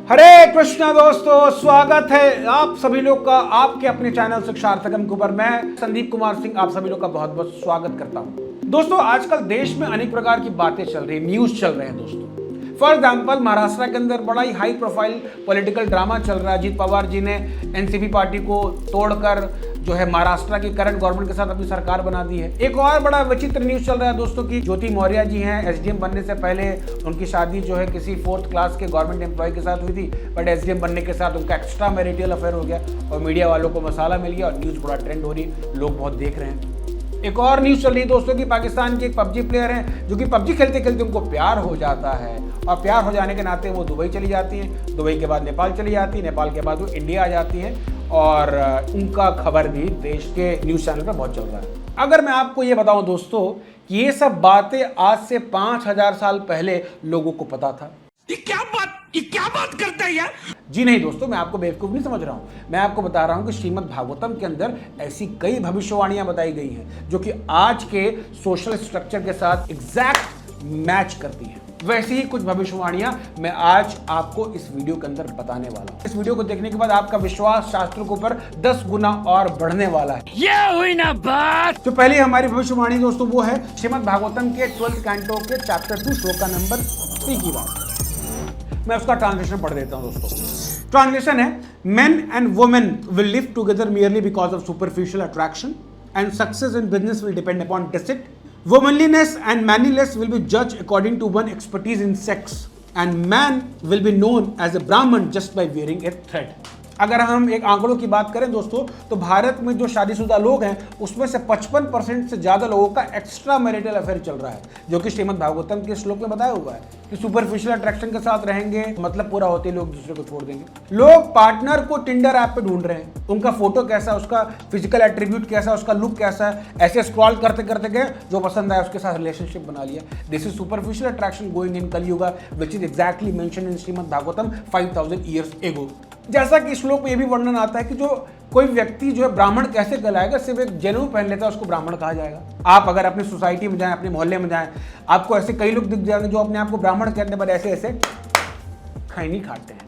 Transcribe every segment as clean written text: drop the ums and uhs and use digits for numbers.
हरे कृष्णा दोस्तों, स्वागत है आप सभी लोग का आपके अपने चैनल शिक्षार्थकम के ऊपर। मैं संदीप कुमार सिंह आप सभी लोग का बहुत बहुत स्वागत करता हूं। दोस्तों, आजकल देश में अनेक प्रकार की बातें चल रही है, न्यूज चल रहे हैं दोस्तों। फॉर एग्जाम्पल, महाराष्ट्र के अंदर बड़ा ही हाई प्रोफाइल पॉलिटिकल ड्रामा चल रहा है। अजीत पवार जी ने एनसीपी पार्टी को तोड़कर जो है महाराष्ट्र की करंट गवर्नमेंट के साथ अपनी सरकार बना दी है। एक और बड़ा विचित्र न्यूज चल रहा है दोस्तों की ज्योति मौर्य जी हैं, एसडीएम बनने से पहले उनकी शादी जो है किसी 4th क्लास के गवर्नमेंट एम्प्लॉय के साथ हुई थी, बट एसडीएम बनने के साथ उनका एक्स्ट्रा मैरिटल अफेयर हो गया और मीडिया वालों को मसाला मिल गया और न्यूज बड़ा ट्रेंड हो रही, लोग बहुत देख रहे हैं। एक और न्यूज चल रही है दोस्तों की पाकिस्तान के एक पबजी प्लेयर हैं जो कि पबजी खेलते खेलते उनको प्यार हो जाता है और प्यार हो जाने के नाते वो दुबई चली जाती हैं, दुबई के बाद नेपाल चली जाती है, नेपाल के बाद वो इंडिया आ जाती हैं और उनका खबर भी देश के न्यूज चैनल पर बहुत चल रहा है। अगर मैं आपको ये बताऊं दोस्तों कि ये सब बातें आज से 5000 साल पहले लोगों को पता था। ये क्या बात करता है यार? जी नहीं दोस्तों, मैं आपको बेवकूफ नहीं समझ रहा हूं। मैं आपको बता रहा हूं कि श्रीमद् भागवतम के अंदर ऐसी कई भविष्यवाणियां बताई गई हैं जो कि आज के सोशल स्ट्रक्चर के साथ एग्जैक्ट मैच करती हैं। वैसी ही कुछ भविष्यवाणियां मैं आज आपको इस वीडियो के अंदर बताने वाला हूं। इस वीडियो को देखने के बाद आपका विश्वास शास्त्रों के ऊपर 10 गुना और बढ़ने वाला है। ये हुई ना बात। तो पहली हमारी भविष्यवाणी दोस्तों वो है श्रीमद् भागवतम के 12th कैंटो के चैप्टर 2 श्लोक का नंबर 3 की बात। मैं उसका ट्रांसलेशन पढ़ देता हूं दोस्तों। ट्रांसलेशन है, main and women will live together merely because of superficial attraction and success in business will depend upon deceit. Womanliness and manliness will be judged according to one's expertise in sex and man will be known as a Brahman just by wearing a thread. अगर हम एक आंकड़ों की बात करें दोस्तों तो भारत में जो शादीशुदा लोग हैं उसमें से 55% से ज्यादा लोगों का एक्स्ट्रा मैरिटल अफेयर चल रहा है, जो कि श्रीमद् भागवतम के श्लोक में बताया हुआ है कि सुपरफिशियल अट्रैक्शन के साथ रहेंगे, मतलब पूरा होते लोग दूसरे को छोड़ देंगे। लोग पार्टनर को टिंडर ऐप पे ढूंढ रहे हैं, उनका फोटो कैसा है, उसका फिजिकल एट्रीब्यूट कैसा है, उसका लुक कैसा है, ऐसे स्क्रॉल करते करते गए, जो पसंद आया उसके साथ रिलेशनशिप बना लिया। This is superficial attraction going in Kalyuga which is exactly mentioned in Shrimad Bhagavatam 5000 years ago. जैसा कि श्लोक में यह भी वर्णन आता है कि जो कोई व्यक्ति जो है ब्राह्मण कैसे कहलाएगा, सिर्फ एक जनेऊ पहन लेता है उसको ब्राह्मण कहा जाएगा। आप अगर अपनी सोसाइटी में जाएं, अपने मोहल्ले में जाएं, आपको ऐसे कई लोग दिख जाएंगे जो अपने आप को ब्राह्मण कहने पर ऐसे ऐसे खैनी खाते हैं।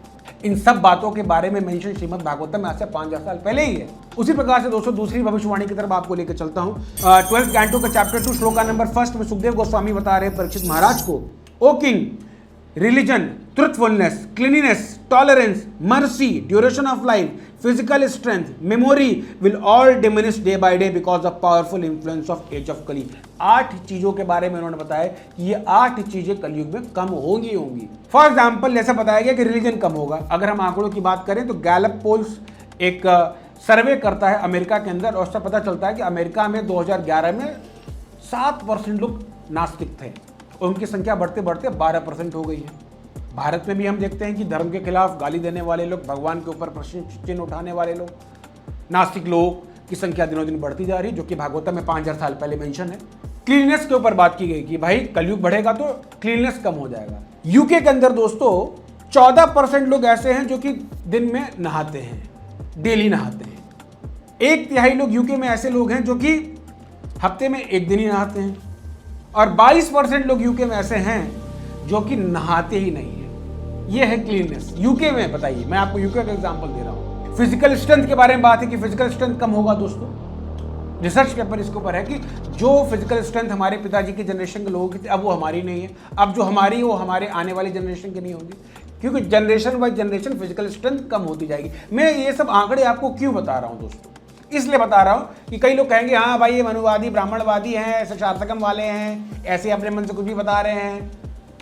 इन सब बातों के बारे में मेंशन श्रीमद् भागवतम में आज से 5000 साल पहले ही है। उसी प्रकार से दोस्तों दूसरी भविष्यवाणी की तरफ आपको लेकर चलता हूं। 12th कैंटो का चैप्टर 2 श्लोक का नंबर 1 में सुखदेव गोस्वामी बता रहे हैं परीक्षित महाराज को, O king, religion, truthfulness, cleanliness, tolerance, mercy, duration of life, physical strength, memory will all diminish day by day because of powerful influence of age of Kali. 8 चीजों के बारे में उन्होंने बताया कि ये 8 चीजें कलयुग में कम होंगी। फॉर एग्जाम्पल, जैसा बताया गया कि रिलीजन कम होगा। अगर हम आंकड़ों की बात करें तो गैलप पोल्स एक सर्वे करता है अमेरिका के अंदर और उससे पता चलता है कि अमेरिका में 2011 में 7% लोग नास्तिक थे और उनकी संख्या बढ़ते बढ़ते 12% हो गई है। भारत में भी हम देखते हैं कि धर्म के खिलाफ गाली देने वाले लोग, भगवान के ऊपर प्रश्न चिन्ह उठाने वाले लोग, नास्तिक लोग की संख्या दिनों दिन बढ़ती जा रही है, जो कि भागवतम में 5000 साल पहले मेंशन है। क्लीननेस के ऊपर बात की गई कि भाई कलयुग बढ़ेगा तो क्लीननेस कम हो जाएगा। यूके के अंदर दोस्तों 14% लोग ऐसे हैं जो कि दिन में नहाते हैं, डेली नहाते हैं। 1/3 लोग यूके में ऐसे लोग हैं जो कि हफ्ते में 1 दिन ही नहाते हैं और 22% लोग यूके में ऐसे हैं जो कि नहाते ही नहीं है। ये है क्लीननेस यूके में। बताइए, मैं आपको यूके का एग्जांपल दे रहा हूं। फिजिकल स्ट्रेंथ के बारे में बात है कि फिजिकल स्ट्रेंथ कम होगा दोस्तों। रिसर्च पेपर इसके ऊपर है कि जो फिजिकल स्ट्रेंथ हमारे पिताजी की जनरेशन के लोगों की थी, अब वो हमारी नहीं है। अब जो हमारी है वो हमारे आने वाली जनरेशन की नहीं होगी, क्योंकि generation by generation physical strength कम होती जाएगी। मैं ये सब आंकड़े आपको क्यों बता रहा हूँ दोस्तों? इसलिए बता रहा हूं कि कई लोग कहेंगे हाँ भाई ये मनुवादी ब्राह्मणवादी हैं, शिक्षार्थकम वाले हैं, ऐसे अपने मन से कुछ भी बता रहे हैं।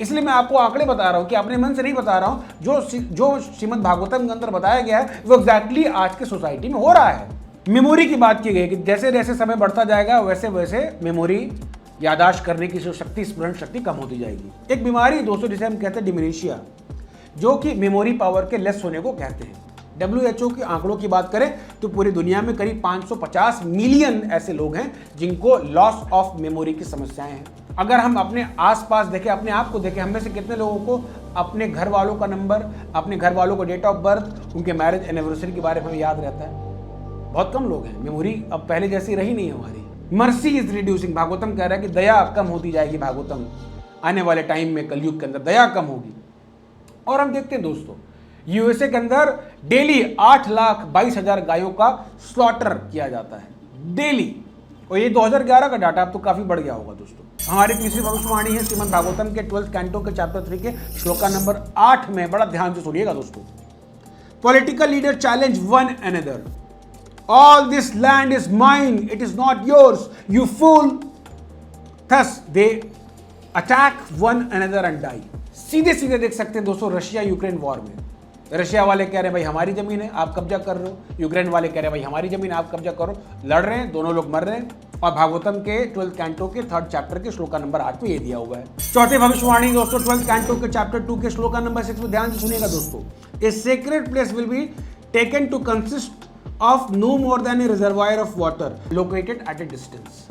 इसलिए मैं आपको आंकड़े बता रहा हूं कि अपने मन से नहीं बता रहा हूं। जो श्रीमद् भागवतम के अंदर बताया गया है वो एग्जैक्टली आज के सोसाइटी में हो रहा है। मेमोरी की बात की गई कि जैसे जैसे समय बढ़ता जाएगा वैसे वैसे मेमोरी, यादाश्त करने की जो शक्ति, स्मरण शक्ति कम होती जाएगी। एक बीमारी दोस्तों जिसे हम कहते हैं डिमेंशिया, जो कि मेमोरी पावर के लेस होने को कहते हैं। WHO के आंकड़ों की बात करें तो पूरी दुनिया में करीब 550 मिलियन ऐसे लोग हैं जिनको लॉस ऑफ मेमोरी की समस्याएं हैं। अगर हम अपने आसपास देखें, अपने आप को देखें, हम में से कितने लोगों को अपने घर वालों का नंबर, अपने घर वालों को डेट ऑफ बर्थ, उनके मैरिज एनिवर्सरी के बारे में याद रहता है? बहुत कम लोग हैं। मेमोरी अब पहले जैसी रही नहीं है हमारी। मर्सी इज रिड्यूसिंग, भागवतम कह रहा है कि दया कम होती जाएगी। भागवतम आने वाले टाइम में कलयुग के अंदर दया कम होगी। और हम देखते हैं दोस्तों यूएसए के अंदर डेली 8,22,000 गायों का स्लॉटर किया जाता है डेली। और ये 2011 का डाटा, अब तो काफी बढ़ गया होगा दोस्तों। हमारी तीसरी भविष्यवाणी है श्रीमद् भागवतम के 12th कैंटो के चैप्टर 3 के श्लोका नंबर 8 में। बड़ा ध्यान से सुनिएगा दोस्तों। Political leader challenge one another, all this land is mine, it is not yours, you fool. Thus they attack one another and die. सीधे सीधे देख सकते हैं दोस्तों रशिया यूक्रेन वॉर में। रशिया वाले कह रहे हैं भाई हमारी जमीन है, आप कब्जा कर रहे हो। यूक्रेन वाले कह रहे हैं भाई हमारी जमीन, आप कब्जा करो। लड़ रहे हैं, दोनों लोग मर रहे हैं। और भागवतम के 12th कैंटो के 3rd चैप्टर के श्लोका नंबर 8 में ये दिया हुआ है। चौथे भविष्यवाणी दोस्तों 12th कैंटो के चैप्टर 2 के श्लोका नंबर 6 में ध्यान से सुनिएगा दोस्तों। A sacred place will be taken to consist of no more than a reservoir of water located at a distance.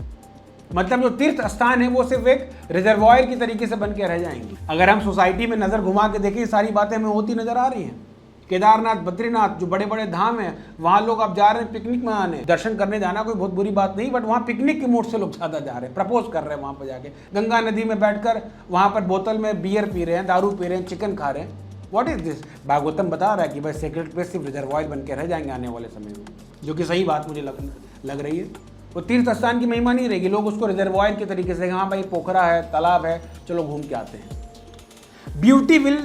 मतलब जो तीर्थ स्थान है वो सिर्फ एक रिजर्वायर की तरीके से बन के रह जाएंगे। अगर हम सोसाइटी में नजर घुमा के देखें, सारी बातें हमें होती नजर आ रही हैं। केदारनाथ, बद्रीनाथ, जो बड़े बड़े धाम हैं, वहां लोग अब जा रहे हैं पिकनिक मनाने। दर्शन करने जाना कोई बहुत बुरी बात नहीं, बट वहां पिकनिक के मूड से लोग ज्यादा जा रहे हैं, प्रपोज कर रहे हैं वहां पर जाके। गंगा नदी में बैठकर वहां पर बोतल में बियर पी रहे हैं, दारू पी रहे हैं, चिकन खा रहे हैं। What is this? भागवतम बता रहा है कि भाई सेक्रेट प्लेस सिर्फ रिजर्वायर बन के रह जाएंगे आने वाले समय में, जो कि सही बात मुझे लग रही है। वो तीर्थ स्थान की महिमा नहीं रहेगी, लोग उसको रिजर्वायर के तरीके से, हाँ भाई पोखरा है, तालाब है, चलो घूम के आते हैं। Beauty will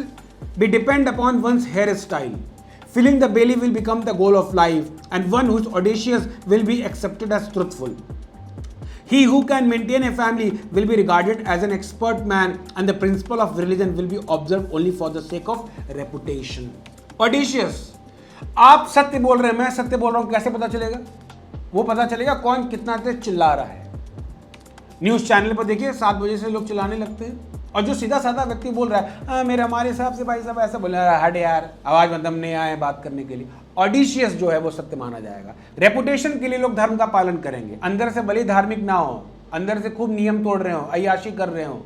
be depend upon one's hair style, filling the belly will become the goal of life, and one who is audacious will be accepted as truthful. He who can maintain a family will be regarded as an expert man, and the principle of religion will be observed only for the sake of reputation. Audacious, आप सत्य बोल रहे हैं, मैं सत्य बोल रहा हूं, कैसे पता चलेगा? वो पता चलेगा कौन कितना तेज चिल्ला रहा है। न्यूज चैनल पर देखिए 7 बजे से लोग चिल्लाने लगते हैं, और जो सीधा साधा व्यक्ति बोल रहा है मेरे हमारे हिसाब से भाई साहब ऐसा बोल रहा है, हट यार, आवाज में दम नहीं आए बात करने के लिए। ऑडिशियस जो है वो सत्य माना जाएगा। रेपुटेशन के लिए लोग धर्म का पालन करेंगे, अंदर से भले धार्मिक ना हो, अंदर से खूब नियम तोड़ रहे हो, अय्याशी कर रहे हो,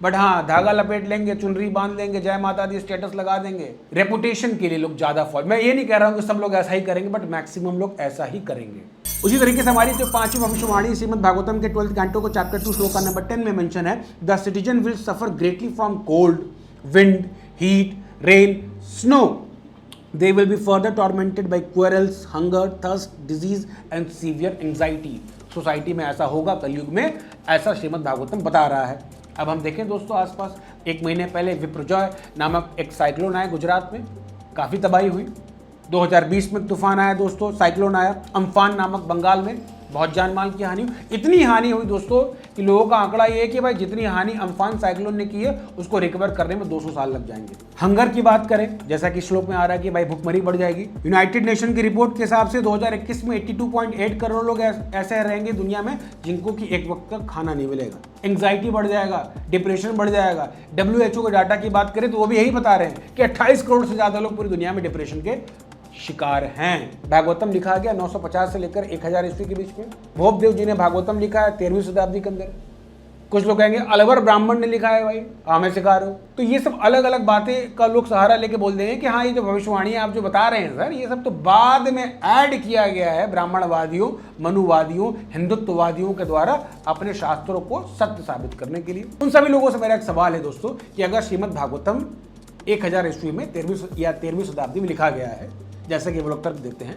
बट हाँ धागा लपेट लेंगे, चुनरी बांध लेंगे, जय माता दी स्टेटस लगा देंगे। रेपुटेशन के लिए लोग ज्यादा फॉलो। मैं ये नहीं कह रहा हूँ कि सब लोग ऐसा ही करेंगे, बट मैक्सिमम लोग ऐसा ही करेंगे। उसी तरीके से हमारी जो 5वीं भविष्यवाणी श्रीमद् भागवतम के 12th कैंटो को चैप्टर 2 श्लोका नंबर 10 में मेंशन है। The citizen will suffer greatly from cold, wind, heat, rain, snow. They will be further tormented by quarrels, hunger, thirst, disease and severe anxiety. Society में ऐसा होगा, कलयुग में ऐसा श्रीमद् भागवतम बता रहा है। अब हम देखें दोस्तों, आसपास 1 महीने पहले विप्रजॉय नामक एक साइक्लोन आया गुजरात में, काफ़ी तबाही हुई। 2020 में तूफान आया दोस्तों, साइक्लोन आया अम्फान नामक बंगाल में, बहुत जान माल की हानि हुई। इतनी हानि हुई दोस्तों कि लोगों का आंकड़ा ये है कि भाई जितनी हानि अम्फान साइक्लोन ने की है उसको रिकवर करने में 200 साल लग जाएंगे। हंगर की बात करें, जैसा कि श्लोक में आ रहा है कि भाई भुखमरी बढ़ जाएगी। यूनाइटेड नेशन की रिपोर्ट के हिसाब से 2021 में 82.8 करोड़ लोग ऐसे रहेंगे दुनिया में जिनको कि एक वक्त का खाना नहीं मिलेगा। एंग्जाइटी बढ़ जाएगा, डिप्रेशन बढ़ जाएगा। WHO के डाटा की बात करें तो वो भी यही बता रहे हैं कि 28 करोड़ से ज्यादा लोग पूरी दुनिया में डिप्रेशन के शिकार हैं। भागवतम लिखा गया 950 से लेकर 1000 ईस्वी के बीच में। भोपदेव जी ने भागवतम लिखा है 13वीं शताब्दी के अंदर। कुछ लोग कहेंगे अलवर ब्राह्मण ने लिखा है, भाई हमें सिखा रहे हो। तो ये सब अलग अलग बातें का लोग सहारा लेके बोल देंगे कि हाँ ये जो भविष्यवाणी है आप जो बता रहे हैं सर, ये सब तो बाद में ऐड किया गया है ब्राह्मणवादियों, मनुवादियों, हिंदुत्ववादियों के द्वारा अपने शास्त्रों को सत्य साबित करने के लिए। उन सभी लोगों से मेरा एक सवाल है दोस्तों कि अगर श्रीमद् भागवतम 1000 ईस्वी में 13वीं शताब्दी में लिखा गया है जैसे कि वो लोग तर्क देते हैं,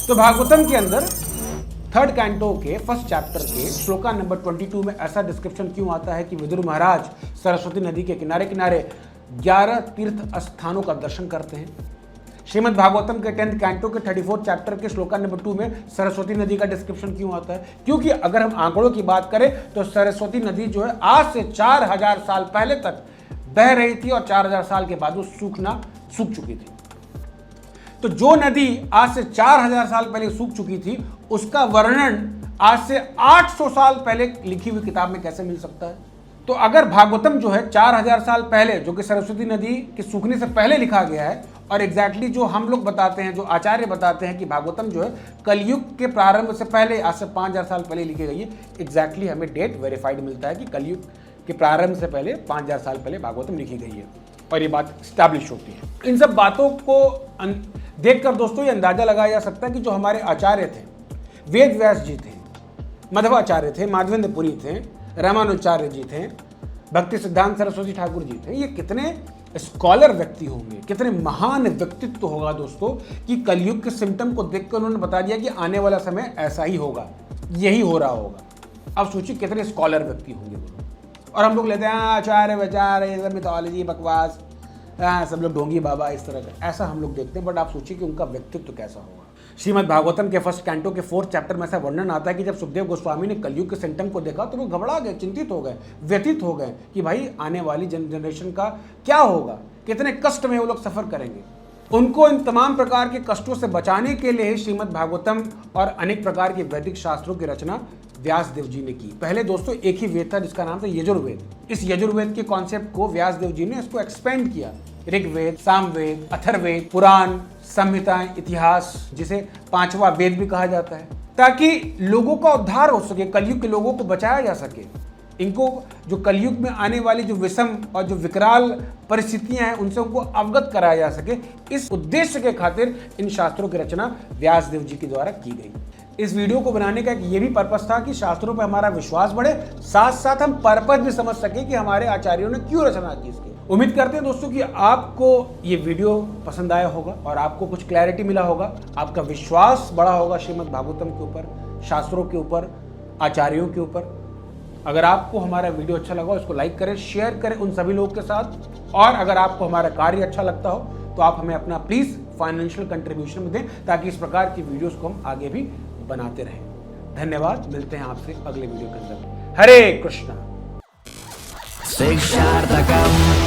तो भागवतम के अंदर 3rd कैंटो के 1st चैप्टर के श्लोका नंबर 22 में ऐसा डिस्क्रिप्शन क्यों आता है कि विदुर महाराज सरस्वती नदी के किनारे किनारे 11 तीर्थ स्थानों का दर्शन करते हैं। श्रीमद् भागवतम के 10th कैंटो के 34th चैप्टर के श्लोका नंबर 2 में सरस्वती नदी का डिस्क्रिप्शन क्यों आता है? क्योंकि अगर हम आंकड़ों की बात करें तो सरस्वती नदी जो है आज से 4000 साल पहले तक बह रही थी और 4000 साल के बाद वो सूख चुकी थी। तो जो नदी आज से 4000 साल पहले सूख चुकी थी उसका वर्णन आज से 800 साल पहले लिखी हुई किताब में कैसे मिल सकता है? तो अगर भागवतम जो है 4000 साल पहले, जो कि सरस्वती नदी के सूखने से पहले लिखा गया है, और एग्जैक्टली जो हम लोग बताते हैं, जो आचार्य बताते हैं कि भागवतम जो है कलयुग के प्रारंभ से पहले आज से 5000 साल पहले लिखी गई है, एग्जैक्टली हमें डेट वेरीफाइड मिलता है कि कलयुग के प्रारंभ से पहले 5000 साल पहले भागवतम लिखी गई है, और ये बात स्टैब्लिश होती है। इन सब बातों को देखकर दोस्तों ये अंदाजा लगाया जा सकता है कि जो हमारे आचार्य थे, वेद व्यास जी थे, मध्वाचार्य थे, माधवेंद्र पुरी थे, रामानुचार्य जी थे, भक्ति सिद्धांत सरस्वती ठाकुर जी थे, ये कितने स्कॉलर व्यक्ति होंगे, कितने महान व्यक्तित्व होगा दोस्तों कि कलयुग के सिम्टम को देखकर उन्होंने बता दिया कि आने वाला समय ऐसा ही होगा, यही हो रहा होगा। अब सोचिए कितने स्कॉलर व्यक्ति होंगे वो। और हम लोग लेते हैं आचार्य विचार, मिथोलॉजी, बकवास, सब लोग ढोंगी बाबा, इस तरह का, ऐसा हम लोग देखते हैं। बट आप सोचिए कि उनका व्यक्तित्व कैसा होगा। श्रीमद् भागवतम के फर्स्ट कैंटो के 4th चैप्टर में ऐसा वर्णन आता है कि जब सुखदेव गोस्वामी ने कलयुग के सिम्टम को देखा तो वो घबरा गए, चिंतित हो गए, व्यथित हो गए कि भाई आने वाली जनरेशन का क्या होगा, कितने कष्ट में वो लोग सफर करेंगे। उनको इन तमाम प्रकार के कष्टों से बचाने के लिए श्रीमद् भागवतम और अनेक प्रकार के वैदिक शास्त्रों की रचना व्यासदेव जी ने की। पहले दोस्तों एक ही वेद था जिसका नाम था यजुर्वेद। इस यजुर्वेद के कॉन्सेप्ट को व्यासदेव जी ने इसको एक्सपेंड किया। ऋग्वेद, सामवेद, अथर्ववेद, पुराण, संहिताएं, इतिहास, जिसे 5वां वेद भी कहा जाता है, ताकि लोगों का उद्धार हो सके, कलयुग के लोगों को बचाया जा सके। इनको जो कलयुग में आने वाली जो विषम और जो विकराल परिस्थितियां हैं उनसे उनको अवगत कराया जा सके। इस उद्देश्य के खातिर इन शास्त्रों की रचना व्यासदेव जी के द्वारा की गई। इस वीडियो को बनाने का ये भी पर्पस था कि शास्त्रों पर हमारा विश्वास बढ़े, साथ साथ हम पर्पस भी समझ सके कि हमारे आचार्यों ने क्यों रचना की इसकी। उम्मीद करते हैं दोस्तों कि आपको ये वीडियो पसंद आया होगा और आपको कुछ क्लैरिटी मिला होगा, आपका विश्वास बढ़ा होगा श्रीमद् भागवतम के ऊपर, शास्त्रों के ऊपर, आचार्यों के ऊपर। अगर आपको हमारा वीडियो अच्छा लगा उसको लाइक करें, शेयर करें उन सभी लोगों के साथ। और अगर आपको हमारा कार्य अच्छा लगता हो तो आप हमें अपना प्लीज फाइनेंशियल कंट्रीब्यूशन दें, ताकि इस प्रकार की वीडियोस को हम आगे भी बनाते रहें। धन्यवाद, मिलते हैं आपसे अगले वीडियो के अंदर। हरे कृष्णा। शिक्षार्थकम्